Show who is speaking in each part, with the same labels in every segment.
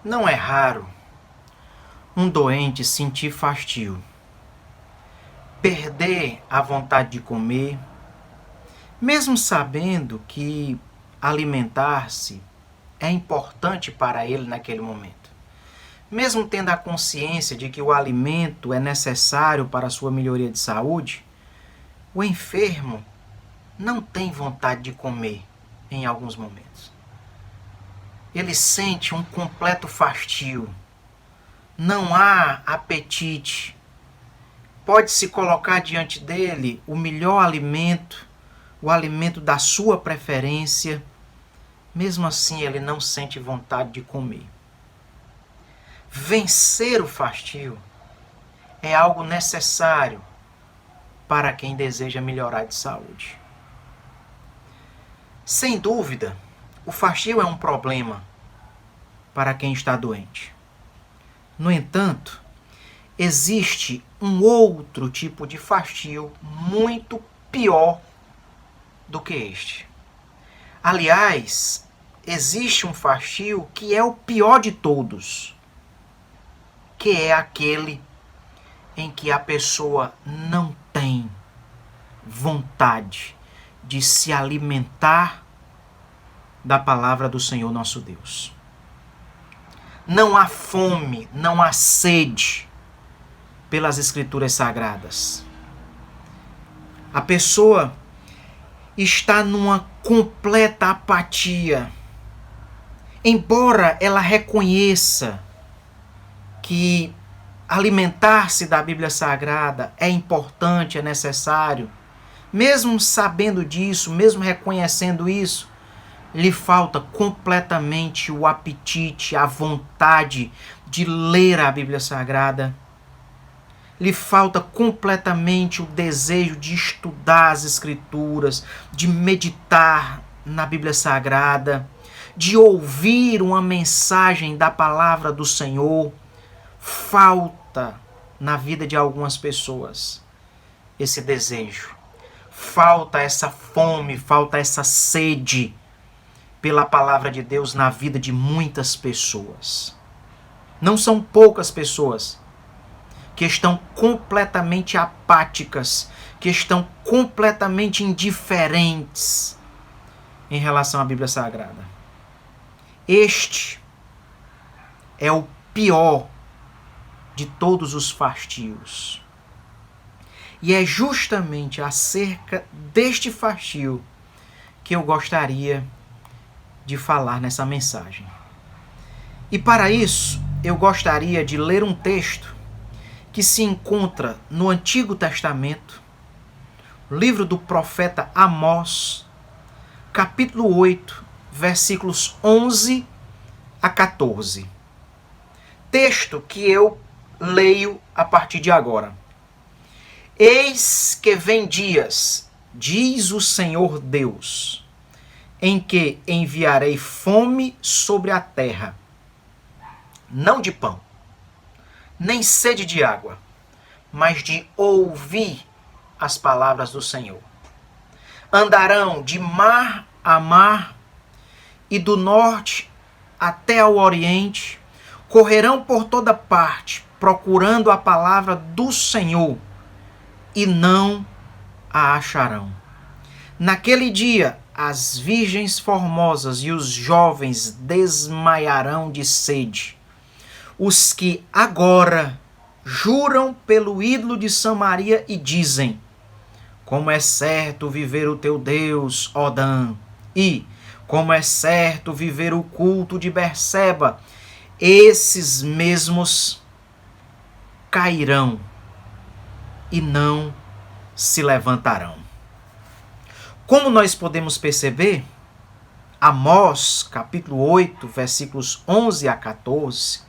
Speaker 1: Não é raro um doente sentir fastio, perder a vontade de comer, mesmo sabendo que alimentar-se é importante para ele naquele momento. Mesmo tendo a consciência de que o alimento é necessário para a sua melhoria de saúde, o enfermo não tem vontade de comer em alguns momentos. Ele sente um completo fastio. Não há apetite. Pode-se colocar diante dele o melhor alimento, o alimento da sua preferência. Mesmo assim, ele não sente vontade de comer. Vencer o fastio é algo necessário para quem deseja melhorar de saúde. Sem dúvida, o fastio é um problema para quem está doente. No entanto, existe um outro tipo de fastio muito pior do que este. Aliás, existe um fastio que é o pior de todos, que é aquele em que a pessoa não tem vontade de se alimentar da palavra do Senhor nosso Deus. Não há fome, não há sede pelas Escrituras Sagradas. A pessoa está numa completa apatia. Embora ela reconheça que alimentar-se da Bíblia Sagrada é importante, é necessário, mesmo sabendo disso, mesmo reconhecendo isso, lhe falta completamente o apetite, a vontade de ler a Bíblia Sagrada. Lhe falta completamente o desejo de estudar as Escrituras, de meditar na Bíblia Sagrada, de ouvir uma mensagem da palavra do Senhor. Falta na vida de algumas pessoas esse desejo. Falta essa fome, falta essa sede pela palavra de Deus na vida de muitas pessoas. Não são poucas pessoas que estão completamente apáticas, que estão completamente indiferentes em relação à Bíblia Sagrada. Este é o pior de todos os fastios. E é justamente acerca deste fastio que eu gostaria de falar nessa mensagem. E para isso, eu gostaria de ler um texto que se encontra no Antigo Testamento, livro do profeta Amós, capítulo 8, versículos 11 a 14. Texto que eu leio a partir de agora. Eis que vem dias, diz o Senhor Deus, em que enviarei fome sobre a terra, não de pão, nem sede de água, mas de ouvir as palavras do Senhor. Andarão de mar a mar e do norte até ao oriente, correrão por toda parte, procurando a palavra do Senhor, e não a acharão. Naquele dia, as virgens formosas e os jovens desmaiarão de sede. Os que agora juram pelo ídolo de Samaria e dizem: como é certo viver o teu Deus, ó Dan, e como é certo viver o culto de Berseba, esses mesmos cairão e não se levantarão. Como nós podemos perceber, Amós, capítulo 8, versículos 11 a 14,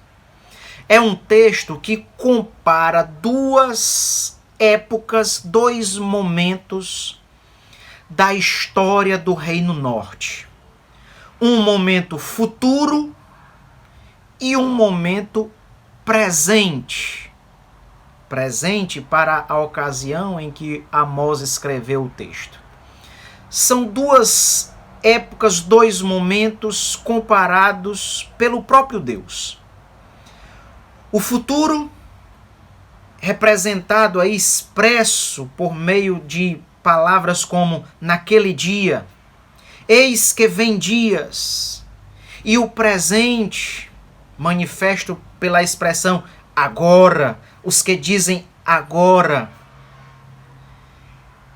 Speaker 1: é um texto que compara duas épocas, dois momentos da história do Reino Norte. Um momento futuro e um momento presente. Presente para a ocasião em que Amós escreveu o texto. São duas épocas, dois momentos comparados pelo próprio Deus. O futuro, representado aí, expresso por meio de palavras como naquele dia, eis que vem dias, e o presente, manifesto pela expressão agora, os que dizem agora.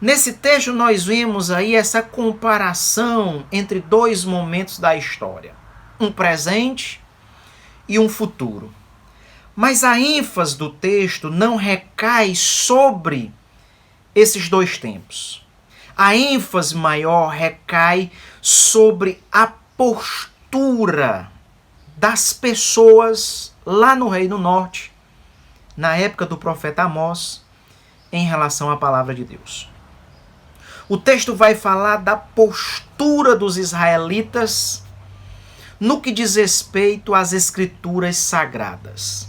Speaker 1: Nesse texto nós vemos aí essa comparação entre dois momentos da história, um presente e um futuro. Mas a ênfase do texto não recai sobre esses dois tempos. A ênfase maior recai sobre a postura das pessoas lá no Reino Norte, na época do profeta Amós, em relação à palavra de Deus. O texto vai falar da postura dos israelitas no que diz respeito às escrituras sagradas.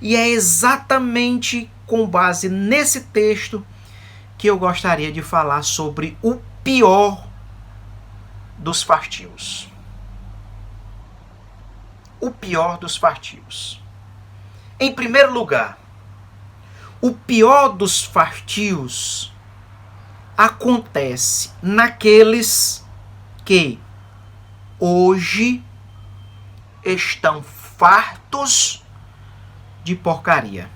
Speaker 1: E é exatamente com base nesse texto que eu gostaria de falar sobre o pior dos fartios. O pior dos fartios. Em primeiro lugar, o pior dos fartios acontece naqueles que hoje estão fartos de porcaria.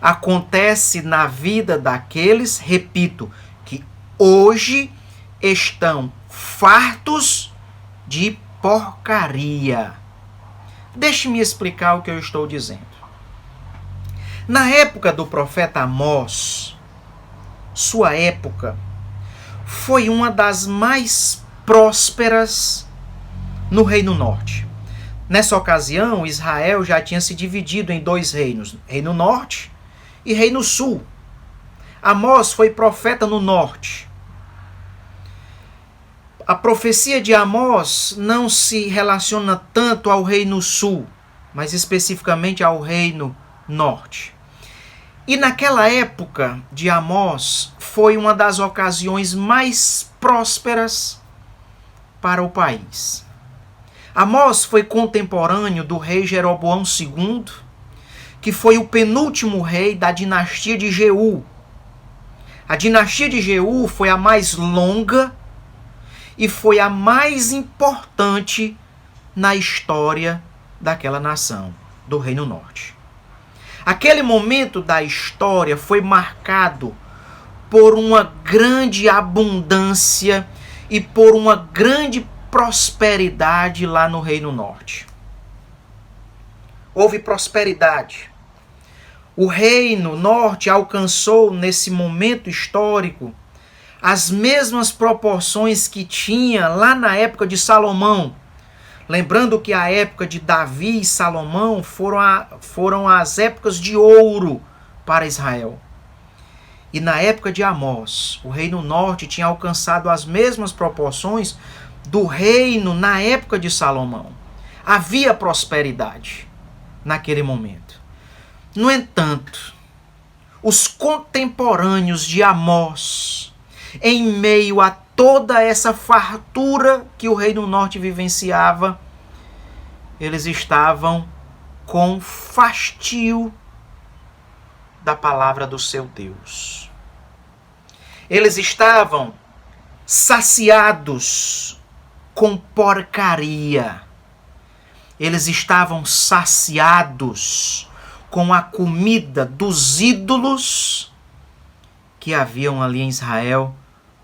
Speaker 1: Acontece na vida daqueles, repito, que hoje estão fartos de porcaria. Deixe-me explicar o que eu estou dizendo. Na época do profeta Amós, sua época foi uma das mais prósperas no Reino Norte. Nessa ocasião, Israel já tinha se dividido em dois reinos, Reino Norte e Reino Sul. Amós foi profeta no norte. A profecia de Amós não se relaciona tanto ao Reino Sul, mas especificamente ao Reino Norte. E naquela época de Amós foi uma das ocasiões mais prósperas para o país. Amós foi contemporâneo do rei Jeroboão II, que foi o penúltimo rei da dinastia de Jeú. A dinastia de Jeú foi a mais longa e foi a mais importante na história daquela nação, do Reino Norte. Aquele momento da história foi marcado por uma grande abundância e por uma grande prosperidade lá no Reino Norte. Houve prosperidade. O Reino Norte alcançou, nesse momento histórico, as mesmas proporções que tinha lá na época de Salomão. Lembrando que a época de Davi e Salomão foram as épocas de ouro para Israel. E na época de Amós, o Reino Norte tinha alcançado as mesmas proporções do reino na época de Salomão. Havia prosperidade naquele momento. No entanto, os contemporâneos de Amós, em meio a toda essa fartura que o Reino Norte vivenciava, eles estavam com fastio da palavra do seu Deus. Eles estavam saciados com porcaria. Eles estavam saciados com a comida dos ídolos que haviam ali em Israel,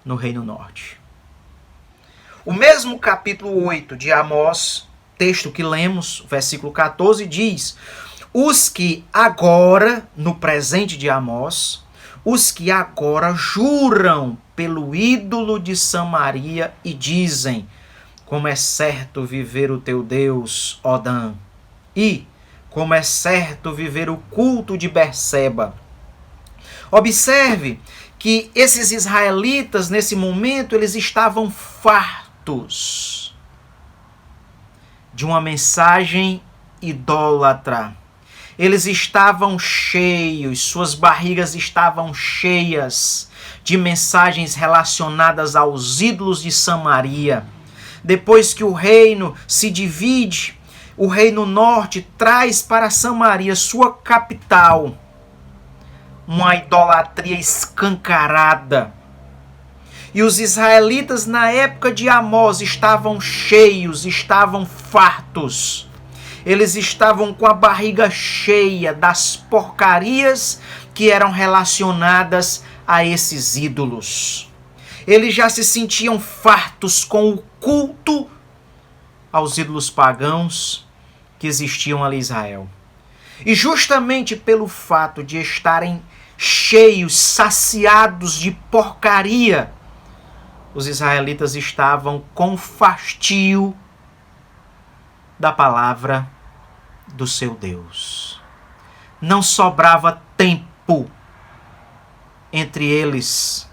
Speaker 1: no Reino Norte. O mesmo capítulo 8 de Amós, texto que lemos, versículo 14, diz: os que agora, no presente de Amós, os que agora juram pelo ídolo de Samaria e dizem: como é certo viver o teu Deus, ó Dan, e como é certo viver o culto de Berseba. Observe que esses israelitas, nesse momento, eles estavam fartos de uma mensagem idólatra. Eles estavam cheios, suas barrigas estavam cheias de mensagens relacionadas aos ídolos de Samaria. Depois que o reino se divide, o reino norte traz para Samaria, sua capital, uma idolatria escancarada. E os israelitas na época de Amós estavam cheios, estavam fartos. Eles estavam com a barriga cheia das porcarias que eram relacionadas a esses ídolos. Eles já se sentiam fartos com o culto aos ídolos pagãos que existiam ali em Israel. E justamente pelo fato de estarem cheios, saciados de porcaria, os israelitas estavam com fastio da palavra do seu Deus. Não sobrava tempo entre eles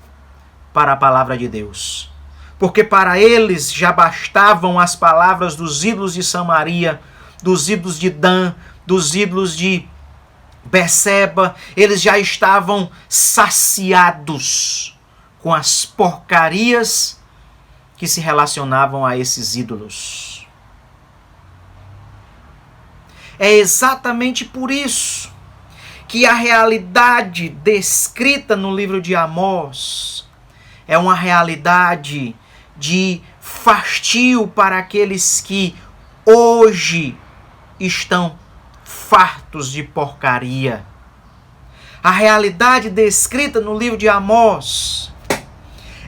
Speaker 1: para a palavra de Deus. Porque para eles já bastavam as palavras dos ídolos de Samaria, dos ídolos de Dan, dos ídolos de Berseba. Eles já estavam saciados com as porcarias que se relacionavam a esses ídolos. É exatamente por isso que a realidade descrita no livro de Amós é uma realidade de fastio para aqueles que hoje estão fartos de porcaria. A realidade descrita no livro de Amós,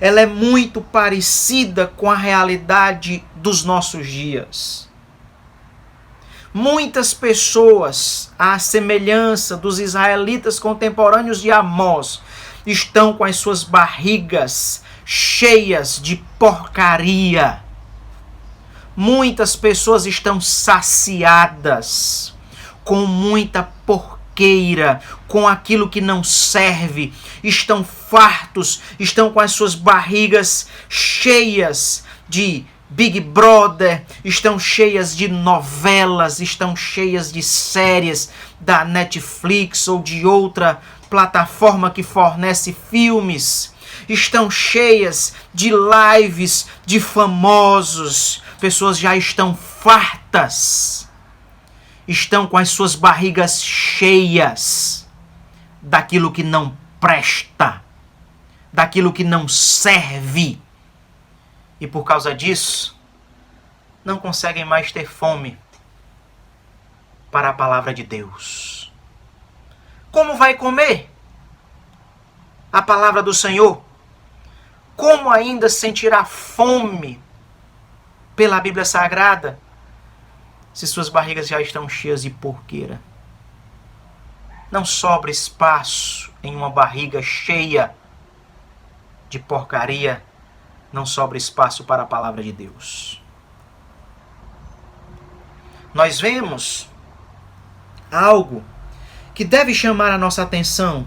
Speaker 1: ela é muito parecida com a realidade dos nossos dias. Muitas pessoas, à semelhança dos israelitas contemporâneos de Amós, estão com as suas barrigas cheias de porcaria. Muitas pessoas estão saciadas com muita porqueira, com aquilo que não serve. Estão fartos, estão com as suas barrigas cheias de Big Brother, estão cheias de novelas, estão cheias de séries da Netflix ou de outra plataforma que fornece filmes. Estão cheias de lives de famosos. Pessoas já estão fartas. Estão com as suas barrigas cheias daquilo que não presta, daquilo que não serve. E por causa disso, não conseguem mais ter fome para a palavra de Deus. Como vai comer a palavra do Senhor? Como ainda sentirá fome pela Bíblia Sagrada se suas barrigas já estão cheias de porqueira? Não sobra espaço em uma barriga cheia de porcaria. Não sobra espaço para a palavra de Deus. Nós vemos algo que deve chamar a nossa atenção,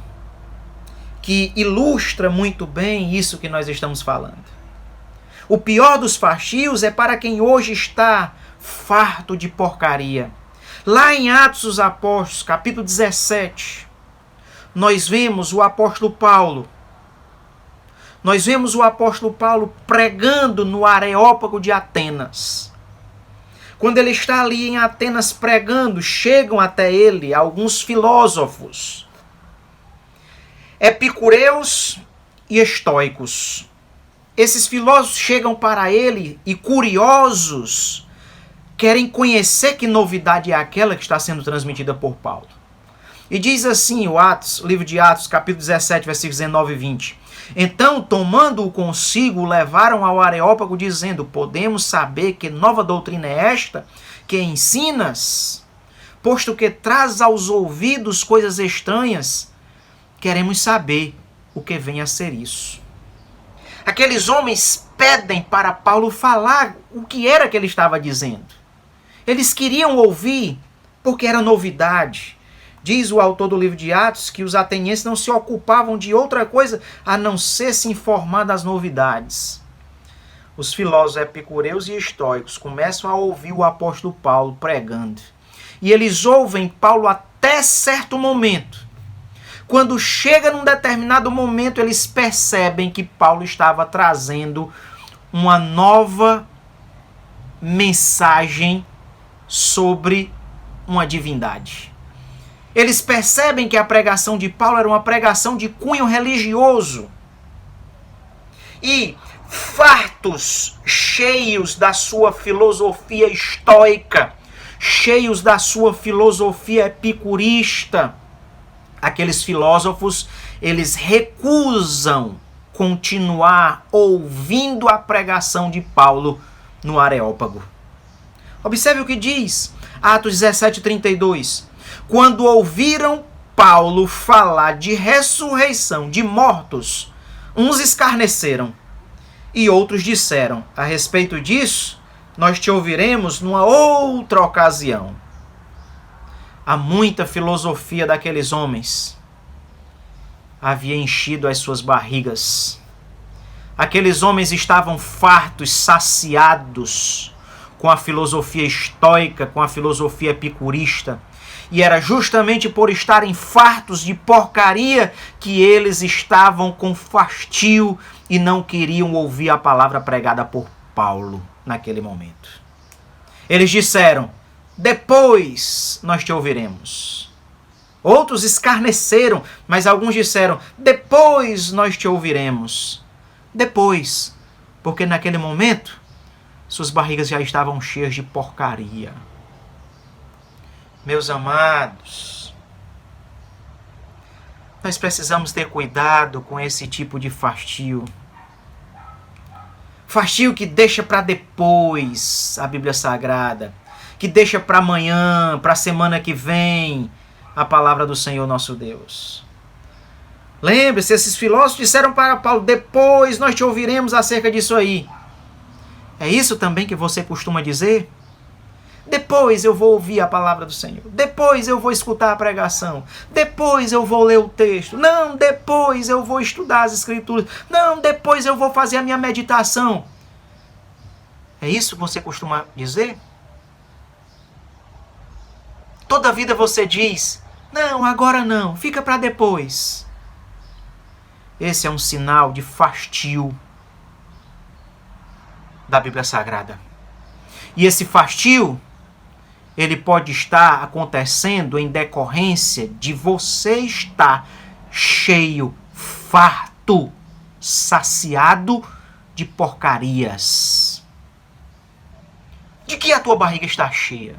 Speaker 1: que ilustra muito bem isso que nós estamos falando. O pior dos fastios é para quem hoje está farto de porcaria. Lá em Atos dos Apóstolos, capítulo 17, nós vemos o apóstolo Paulo. Nós vemos o apóstolo Paulo pregando no Areópago de Atenas. Quando ele está ali em Atenas pregando, chegam até ele alguns filósofos, epicureus e estoicos. Esses filósofos chegam para ele e, curiosos, querem conhecer que novidade é aquela que está sendo transmitida por Paulo. E diz assim o livro de Atos, capítulo 17, versículos 19 e 20. Então, tomando-o consigo, levaram ao Areópago, dizendo: podemos saber que nova doutrina é esta que ensinas? Posto que traz aos ouvidos coisas estranhas, queremos saber o que vem a ser isso. Aqueles homens pedem para Paulo falar o que era que ele estava dizendo. Eles queriam ouvir porque era novidade. Diz o autor do livro de Atos que os atenienses não se ocupavam de outra coisa a não ser se informar das novidades. Os filósofos epicureus e estoicos começam a ouvir o apóstolo Paulo pregando. E eles ouvem Paulo até certo momento. Quando chega num determinado momento, eles percebem que Paulo estava trazendo uma nova mensagem sobre uma divindade. Eles percebem que a pregação de Paulo era uma pregação de cunho religioso. E fartos, cheios da sua filosofia estoica, cheios da sua filosofia epicurista, aqueles filósofos, eles recusam continuar ouvindo a pregação de Paulo no Areópago. Observe o que diz Atos 17:32. Quando ouviram Paulo falar de ressurreição de mortos, uns escarneceram e outros disseram: a respeito disso, nós te ouviremos numa outra ocasião. Há muita filosofia daqueles homens havia enchido as suas barrigas. Aqueles homens estavam fartos, saciados com a filosofia estoica, com a filosofia epicurista. E era justamente por estarem fartos de porcaria que eles estavam com fastio e não queriam ouvir a palavra pregada por Paulo naquele momento. Eles disseram: depois nós te ouviremos. Outros escarneceram, mas alguns disseram: depois nós te ouviremos. Depois, porque naquele momento suas barrigas já estavam cheias de porcaria. Meus amados, nós precisamos ter cuidado com esse tipo de fastio. Fastio que deixa para depois a Bíblia Sagrada, que deixa para amanhã, para a semana que vem, a palavra do Senhor nosso Deus. Lembre-se, esses filósofos disseram para Paulo: depois nós te ouviremos acerca disso aí. É isso também que você costuma dizer? Depois eu vou ouvir a palavra do Senhor. Depois eu vou escutar a pregação. Depois eu vou ler o texto. Não, depois eu vou estudar as escrituras. Não, depois eu vou fazer a minha meditação. É isso que você costuma dizer? Toda vida você diz: não, agora não, fica para depois. Esse é um sinal de fastio da Bíblia Sagrada. E esse fastio, ele pode estar acontecendo em decorrência de você estar cheio, farto, saciado de porcarias. De que a tua barriga está cheia?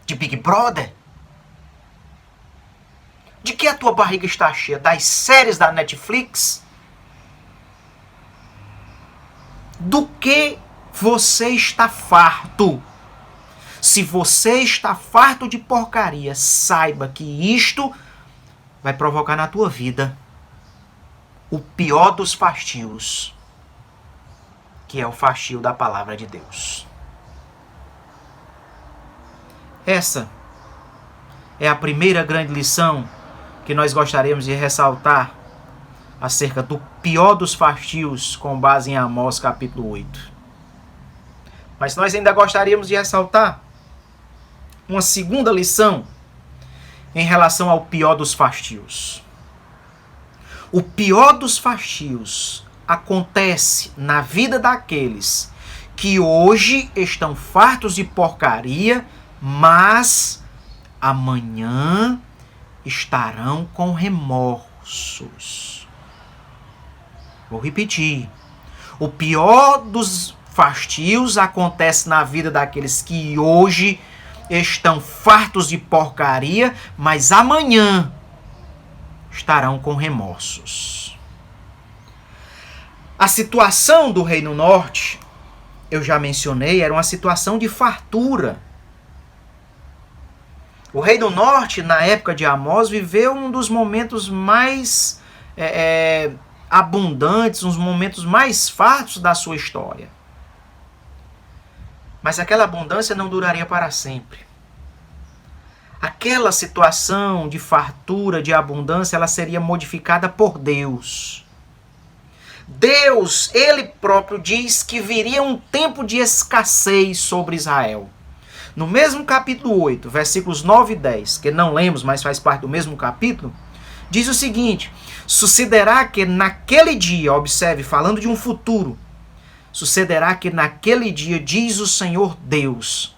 Speaker 1: De Big Brother? De que a tua barriga está cheia? Das séries da Netflix? Do que você está farto? Se você está farto de porcaria, saiba que isto vai provocar na tua vida o pior dos fastios, que é o fastio da palavra de Deus. Essa é a primeira grande lição que nós gostaríamos de ressaltar acerca do pior dos fastios, com base em Amós capítulo 8. Mas nós ainda gostaríamos de ressaltar uma segunda lição em relação ao pior dos fastios. O pior dos fastios acontece na vida daqueles que hoje estão fartos de porcaria, mas amanhã estarão com remorsos. Vou repetir. O pior dos fastios acontece na vida daqueles que hoje estão fartos de porcaria, mas amanhã estarão com remorsos. A situação do Reino Norte, eu já mencionei, era uma situação de fartura. O Reino Norte, na época de Amós, viveu um dos momentos mais abundantes, uns momentos mais fartos da sua história. Mas aquela abundância não duraria para sempre. Aquela situação de fartura, de abundância, ela seria modificada por Deus. Deus, Ele próprio diz que viria um tempo de escassez sobre Israel. No mesmo capítulo 8, versículos 9 e 10, que não lemos, mas faz parte do mesmo capítulo, diz o seguinte: sucederá que naquele dia, observe, falando de um futuro, sucederá que naquele dia, diz o Senhor Deus,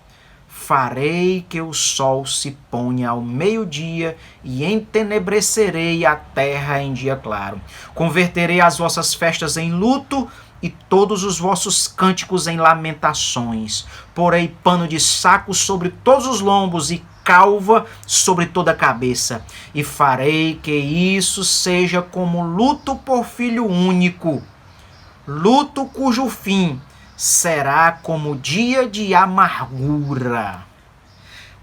Speaker 1: farei que o sol se ponha ao meio-dia e entenebrecerei a terra em dia claro. Converterei as vossas festas em luto e todos os vossos cânticos em lamentações. Porei pano de saco sobre todos os lombos e calva sobre toda a cabeça. E farei que isso seja como luto por filho único, luto cujo fim será como dia de amargura.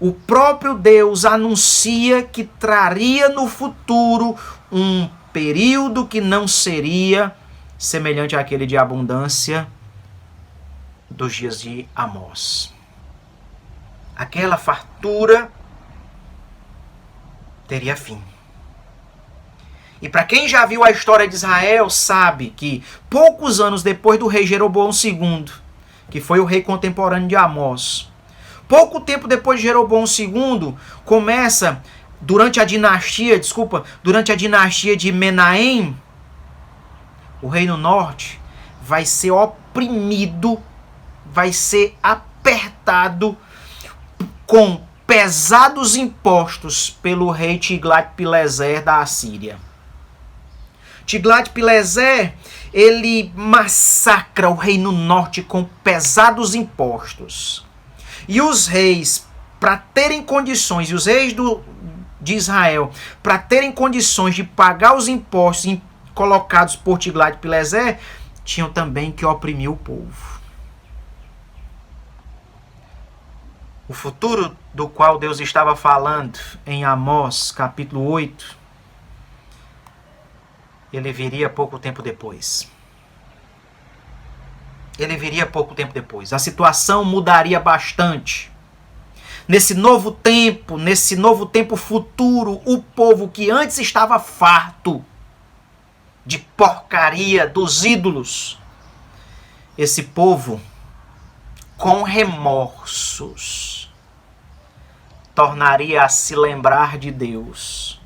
Speaker 1: O próprio Deus anuncia que traria no futuro um período que não seria semelhante àquele de abundância dos dias de Amós. Aquela fartura teria fim. E para quem já viu a história de Israel, sabe que poucos anos depois do rei Jeroboão II, que foi o rei contemporâneo de Amós, pouco tempo depois de Jeroboão II, começa, durante a dinastia de Menahem, o reino norte vai ser oprimido, vai ser apertado com pesados impostos pelo rei Tiglat-Pileser da Assíria. Tiglat-Pileser, ele massacra o reino norte com pesados impostos. E os reis, para terem condições, e os reis de Israel, para terem condições de pagar os impostos colocados por Tiglat-Pileser, tinham também que oprimir o povo. O futuro do qual Deus estava falando em Amós, capítulo 8, ele viria pouco tempo depois. Ele viria pouco tempo depois. A situação mudaria bastante. Nesse novo tempo futuro, o povo que antes estava farto de porcaria dos ídolos, esse povo, com remorsos, tornaria a se lembrar de Deus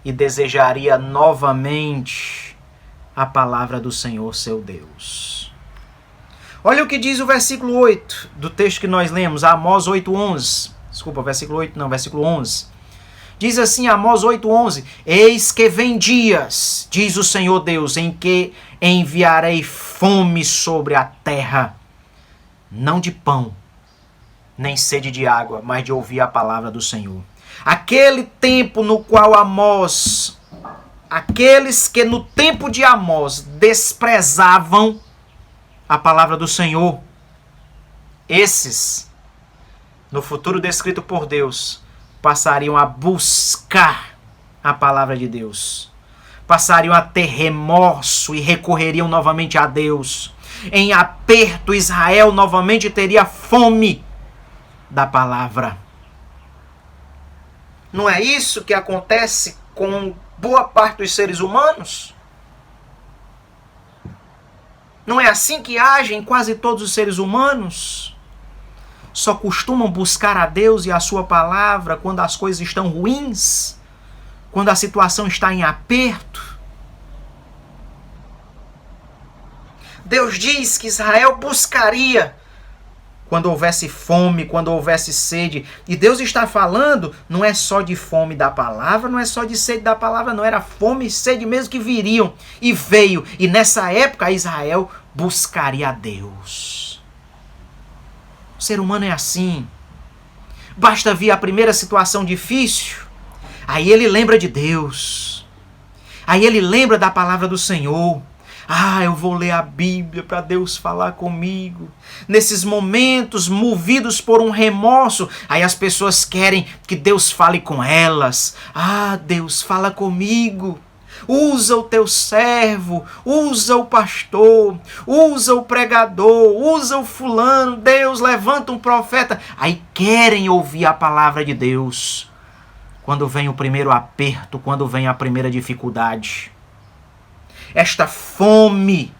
Speaker 1: e desejaria novamente a palavra do Senhor seu Deus. Olha o que diz o versículo 8 do texto que nós lemos, Amós 8:11. Desculpa, versículo 8 não, versículo 11. Diz assim, Amós 8:11, eis que vem dias, diz o Senhor Deus, em que enviarei fome sobre a terra, não de pão, nem sede de água, mas de ouvir a palavra do Senhor. Aquele tempo no qual Amós, aqueles que no tempo de Amós desprezavam a palavra do Senhor, esses, no futuro descrito por Deus, passariam a buscar a palavra de Deus. Passariam a ter remorso e recorreriam novamente a Deus. Em aperto, Israel novamente teria fome da palavra. Não é isso que acontece com boa parte dos seres humanos? Não é assim que agem quase todos os seres humanos? Só costumam buscar a Deus e a sua palavra quando as coisas estão ruins? Quando a situação está em aperto? Deus diz que Israel buscaria quando houvesse fome, quando houvesse sede. E Deus está falando, não é só de fome da palavra, não é só de sede da palavra, não. Era fome e sede mesmo que viriam. E veio. E nessa época Israel buscaria a Deus. O ser humano é assim. Basta vir a primeira situação difícil, aí ele lembra de Deus. Aí ele lembra da palavra do Senhor. Ah, eu vou ler a Bíblia para Deus falar comigo. Nesses momentos, movidos por um remorso, aí as pessoas querem que Deus fale com elas. Ah, Deus, fala comigo. Usa o teu servo, usa o pastor, usa o pregador, usa o fulano. Deus, levanta um profeta. Aí querem ouvir a palavra de Deus. Quando vem o primeiro aperto, quando vem a primeira dificuldade. Esta fome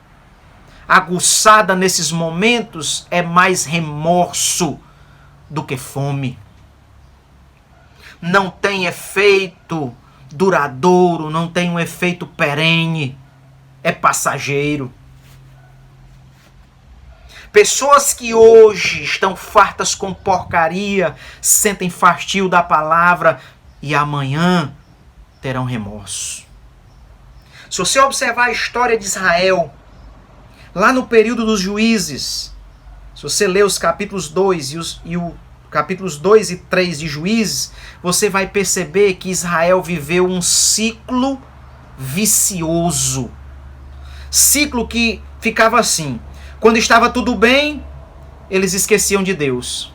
Speaker 1: aguçada nesses momentos é mais remorso do que fome. Não tem efeito duradouro, não tem um efeito perene, é passageiro. Pessoas que hoje estão fartas com porcaria, sentem fastio da palavra e amanhã terão remorso. Se você observar a história de Israel, lá no período dos juízes, se você ler os capítulos 2 capítulos 2 e 3 de Juízes, você vai perceber que Israel viveu um ciclo vicioso. Ciclo que ficava assim: quando estava tudo bem, eles esqueciam de Deus.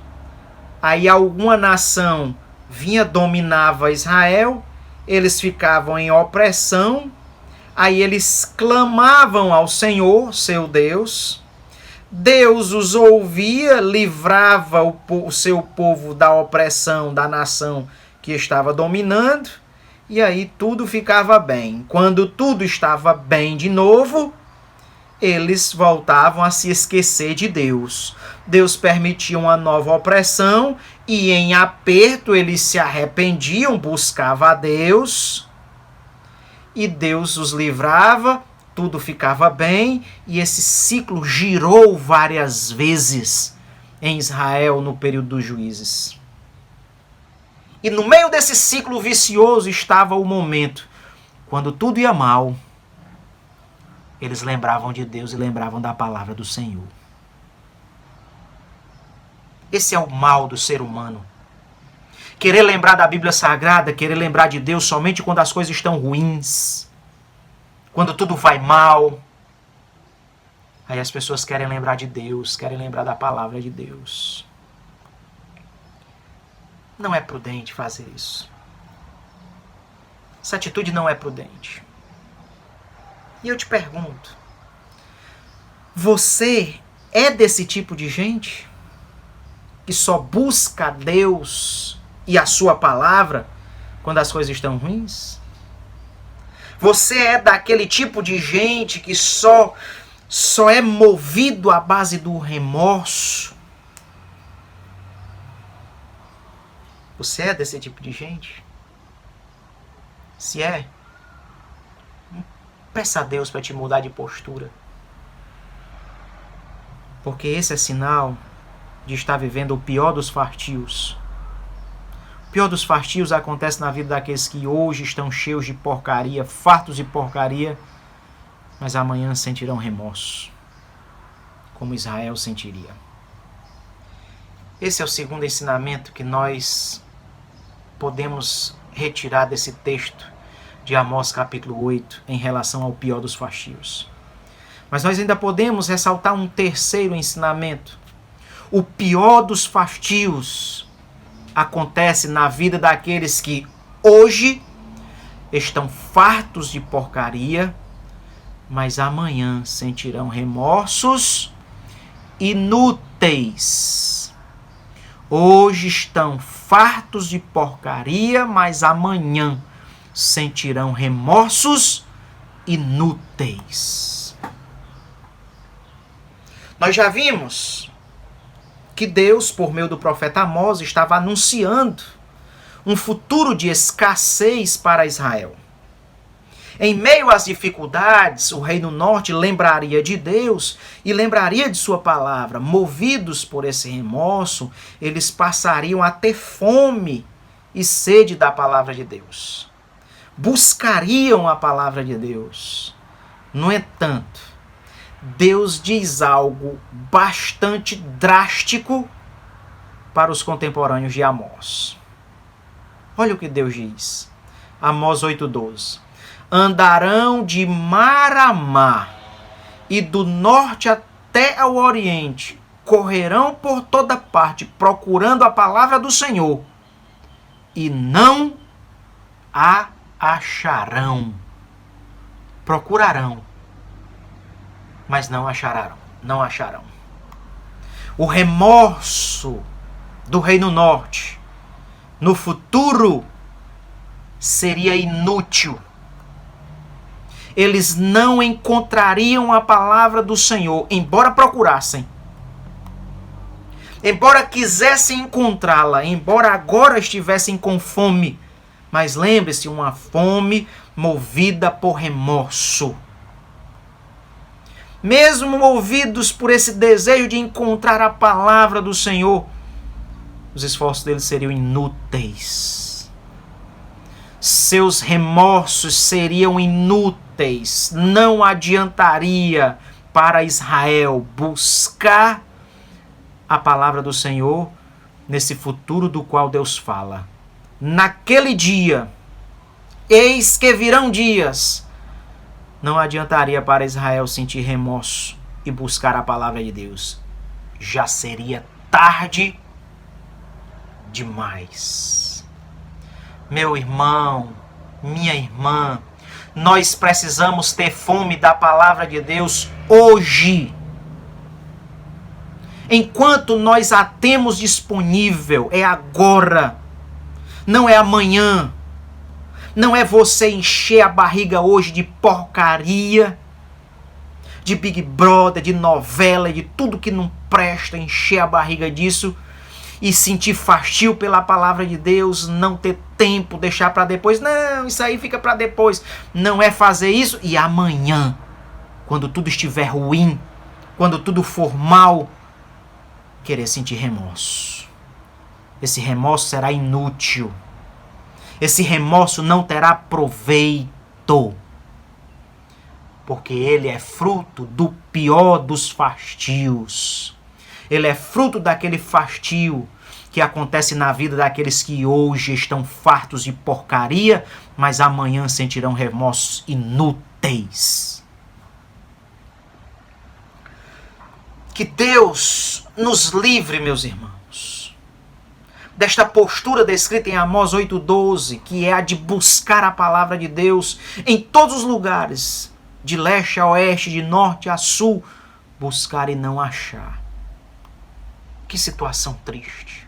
Speaker 1: Aí alguma nação vinha, dominava Israel, eles ficavam em opressão, aí eles clamavam ao Senhor, seu Deus. Deus os ouvia, livrava o seu povo da opressão da nação que estava dominando, e aí tudo ficava bem. Quando tudo estava bem de novo, eles voltavam a se esquecer de Deus. Deus permitia uma nova opressão e em aperto eles se arrependiam, buscavam a Deus e Deus os livrava, tudo ficava bem e esse ciclo girou várias vezes em Israel no período dos juízes. E no meio desse ciclo vicioso estava o momento quando tudo ia mal. Eles lembravam de Deus e lembravam da palavra do Senhor. Esse é o mal do ser humano. Querer lembrar da Bíblia Sagrada, querer lembrar de Deus somente quando as coisas estão ruins, quando tudo vai mal. Aí as pessoas querem lembrar de Deus, querem lembrar da palavra de Deus. Não é prudente fazer isso. Essa atitude não é prudente. E eu te pergunto, você é desse tipo de gente que só busca Deus e a sua palavra quando as coisas estão ruins? Você é daquele tipo de gente que só é movido à base do remorso? Você é desse tipo de gente? Se é, peça a Deus para te mudar de postura. Porque esse é sinal de estar vivendo o pior dos fartios. O pior dos fartios acontece na vida daqueles que hoje estão cheios de porcaria, fartos de porcaria, mas amanhã sentirão remorso, como Israel sentiria. Esse é o segundo ensinamento que nós podemos retirar desse texto de Amós capítulo 8 em relação ao pior dos fartios. Mas nós ainda podemos ressaltar um terceiro ensinamento. O pior dos fartios acontece na vida daqueles que hoje estão fartos de porcaria, mas amanhã sentirão remorsos inúteis. Hoje estão fartos de porcaria, mas amanhã sentirão remorsos inúteis. Nós já vimos que Deus, por meio do profeta Amós, estava anunciando um futuro de escassez para Israel. Em meio às dificuldades, o Reino Norte lembraria de Deus e lembraria de sua palavra. Movidos por esse remorso, eles passariam a ter fome e sede da palavra de Deus. Buscariam a palavra de Deus. No entanto, Deus diz algo bastante drástico para os contemporâneos de Amós. Olha o que Deus diz. Amós 8:12. Andarão de mar a mar e do norte até ao oriente. Correrão por toda parte procurando a palavra do Senhor e não a acharão. Procurarão, mas não acharão. O remorso do Reino Norte no futuro seria inútil. Eles não encontrariam a palavra do Senhor, embora procurassem. Embora quisessem encontrá-la, embora agora estivessem com fome. Mas lembre-se, uma fome movida por remorso. mesmo movidos por esse desejo de encontrar a palavra do Senhor, os esforços deles seriam inúteis. Seus remorsos seriam inúteis. Não adiantaria para Israel buscar a palavra do Senhor nesse futuro do qual Deus fala. Naquele dia, eis que virão dias, não adiantaria para Israel sentir remorso e buscar a palavra de Deus. Já seria tarde demais. Meu irmão, minha irmã, nós precisamos ter fome da palavra de Deus hoje. Enquanto nós a temos disponível, é agora, não é amanhã. Não é você encher a barriga hoje de porcaria, de Big Brother, de novela, de tudo que não presta, encher a barriga disso e sentir fastio pela palavra de Deus, não ter tempo, deixar para depois. Não, isso aí fica para depois. Não é fazer isso e amanhã, quando tudo estiver ruim, quando tudo for mal, querer sentir remorso. Esse remorso será inútil. Esse remorso não terá proveito, porque ele é fruto do pior dos fastios. Ele é fruto daquele fastio que acontece na vida daqueles que hoje estão fartos de porcaria, mas amanhã sentirão remorsos inúteis. Que Deus nos livre, meus irmãos, desta postura descrita em Amós 8,12, que é a de buscar a palavra de Deus em todos os lugares, de leste a oeste, de norte a sul, buscar e não achar. Que situação triste.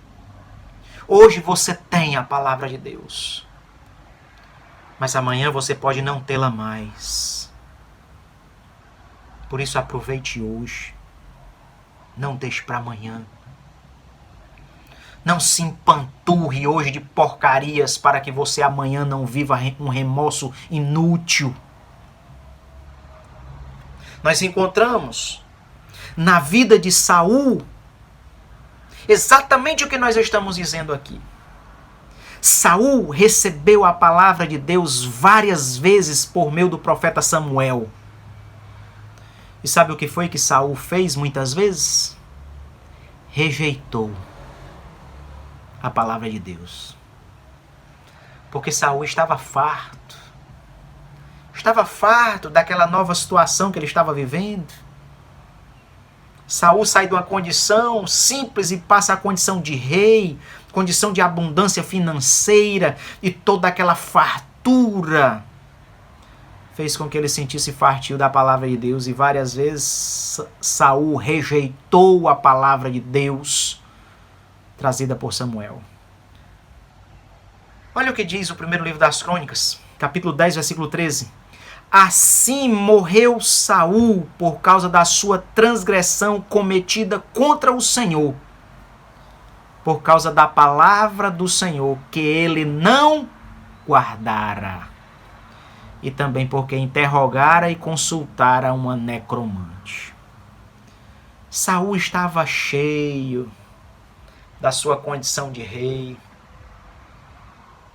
Speaker 1: Hoje você tem a palavra de Deus, mas amanhã você pode não tê-la mais. Por isso aproveite hoje, não deixe para amanhã. Não se empanturre hoje de porcarias para que você amanhã não viva um remorso inútil. Nós encontramos na vida de Saul exatamente o que nós estamos dizendo aqui. Saul recebeu a palavra de Deus várias vezes por meio do profeta Samuel. E sabe o que foi que Saul fez muitas vezes? Rejeitou a palavra de Deus. Porque Saul estava farto. Estava farto daquela nova situação que ele estava vivendo. Saul sai de uma condição simples e passa a condição de rei, condição de abundância financeira, e toda aquela fartura fez com que ele sentisse fartio da palavra de Deus, e várias vezes Saul rejeitou a palavra de Deus trazida por Samuel. Olha o que diz o primeiro livro das Crônicas, capítulo 10, versículo 13. Assim morreu Saul por causa da sua transgressão cometida contra o Senhor, por causa da palavra do Senhor que ele não guardara, e também porque interrogara e consultara uma necromante. Saul estava cheio da sua condição de rei.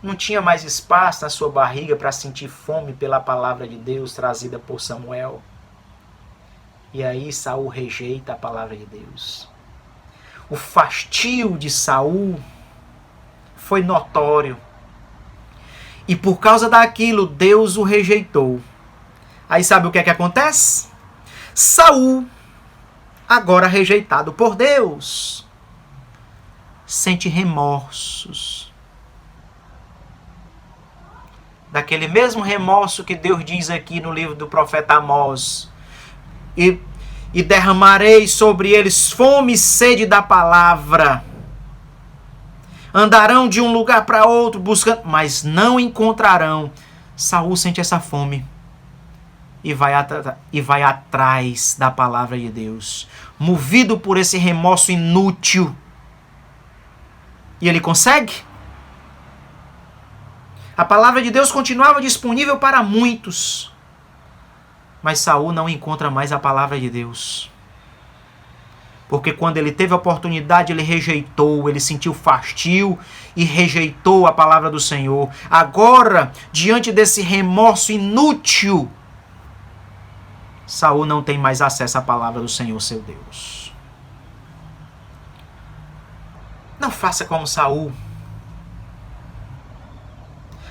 Speaker 1: Não tinha mais espaço na sua barriga para sentir fome pela palavra de Deus trazida por Samuel. E aí Saul rejeita a palavra de Deus. O fastio de Saul foi notório. E por causa daquilo, Deus o rejeitou. Aí sabe o que é que acontece? Saul, agora rejeitado por Deus, sente remorsos. Daquele mesmo remorso que Deus diz aqui no livro do profeta Amós. E derramarei sobre eles fome e sede da palavra. Andarão de um lugar para outro buscando, mas não encontrarão. Saul sente essa fome e vai atrás da palavra de Deus, movido por esse remorso inútil. E ele consegue? A palavra de Deus continuava disponível para muitos, Mas Saul não encontra mais a palavra de Deus. Porque quando ele teve a oportunidade, ele rejeitou, ele sentiu fastio e rejeitou a palavra do Senhor. Agora, diante desse remorso inútil, Saul não tem mais acesso à palavra do Senhor, seu Deus. Não faça como Saul.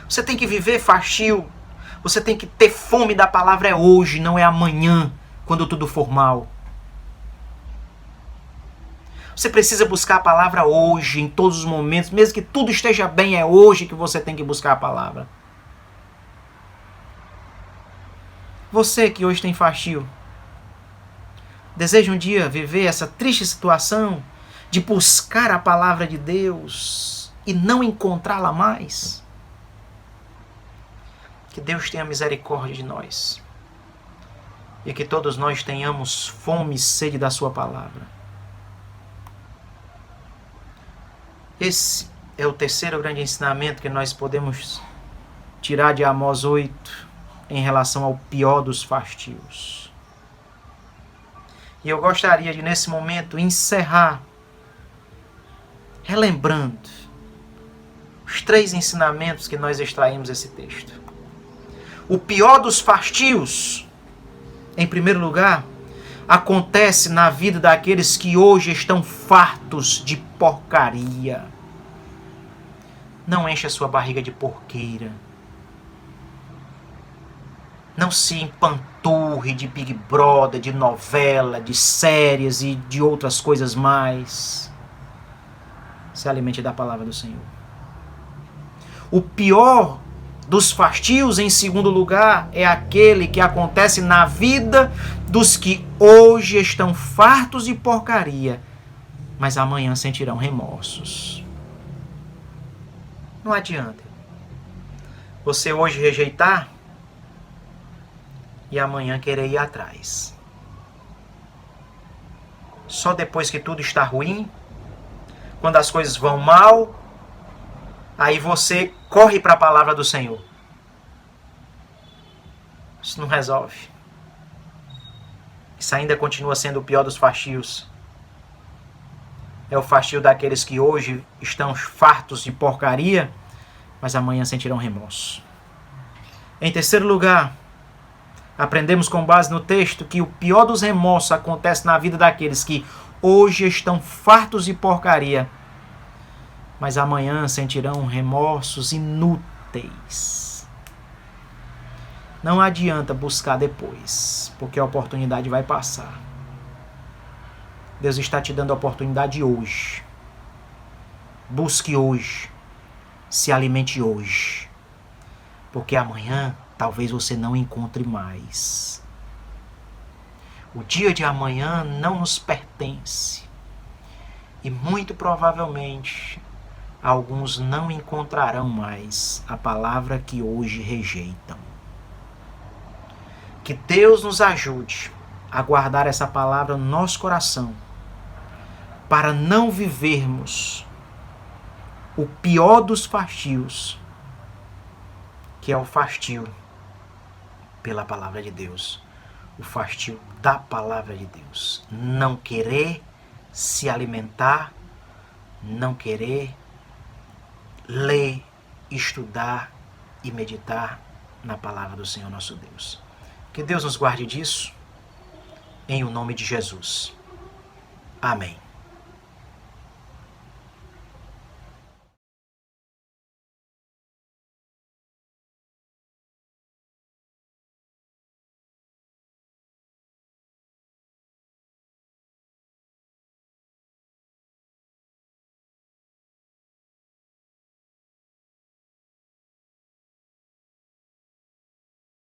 Speaker 1: Você tem que viver fastio. Você tem que ter fome da palavra é hoje, não é amanhã, quando tudo for mal. Você precisa buscar a palavra hoje, em todos os momentos, mesmo que tudo esteja bem, é hoje que você tem que buscar a palavra. Você que hoje tem fastio, deseja um dia viver essa triste situação de buscar a palavra de Deus e não encontrá-la mais? Que Deus tenha misericórdia de nós e que todos nós tenhamos fome e sede da sua palavra. Esse é o terceiro grande ensinamento que nós podemos tirar de Amós 8 em relação ao pior dos fastios. E eu gostaria de, nesse momento, encerrar relembrando os 3 ensinamentos que nós extraímos desse texto. O pior dos fastios, em primeiro lugar, acontece na vida daqueles que hoje estão fartos de porcaria. Não enche a sua barriga de porqueira. Não se empanturre de Big Brother, de novela, de séries e de outras coisas mais. Se alimente da palavra do Senhor. O pior dos fastios, em segundo lugar, é aquele que acontece na vida dos que hoje estão fartos de porcaria, mas amanhã sentirão remorsos. Não adianta você hoje rejeitar e amanhã querer ir atrás. Só depois que tudo está ruim, quando as coisas vão mal, aí você corre para a palavra do Senhor. Isso não resolve. Isso ainda continua sendo o pior dos fastios. É o fastio daqueles que hoje estão fartos de porcaria, mas amanhã sentirão remorso. Em terceiro lugar, aprendemos com base no texto que o pior dos remorsos acontece na vida daqueles que hoje estão fartos de porcaria, mas amanhã sentirão remorsos inúteis. Não adianta buscar depois, porque a oportunidade vai passar. Deus está te dando a oportunidade hoje. Busque hoje. Se alimente hoje. Porque amanhã talvez você não encontre mais. O dia de amanhã não nos pertence. E muito provavelmente alguns não encontrarão mais a palavra que hoje rejeitam. Que Deus nos ajude a guardar essa palavra no nosso coração, para não vivermos o pior dos fastios, que é o fastio pela palavra de Deus, o fastio da palavra de Deus. Não querer se alimentar, não querer ler, estudar e meditar na palavra do Senhor nosso Deus. Que Deus nos guarde disso, em o nome de Jesus. Amém.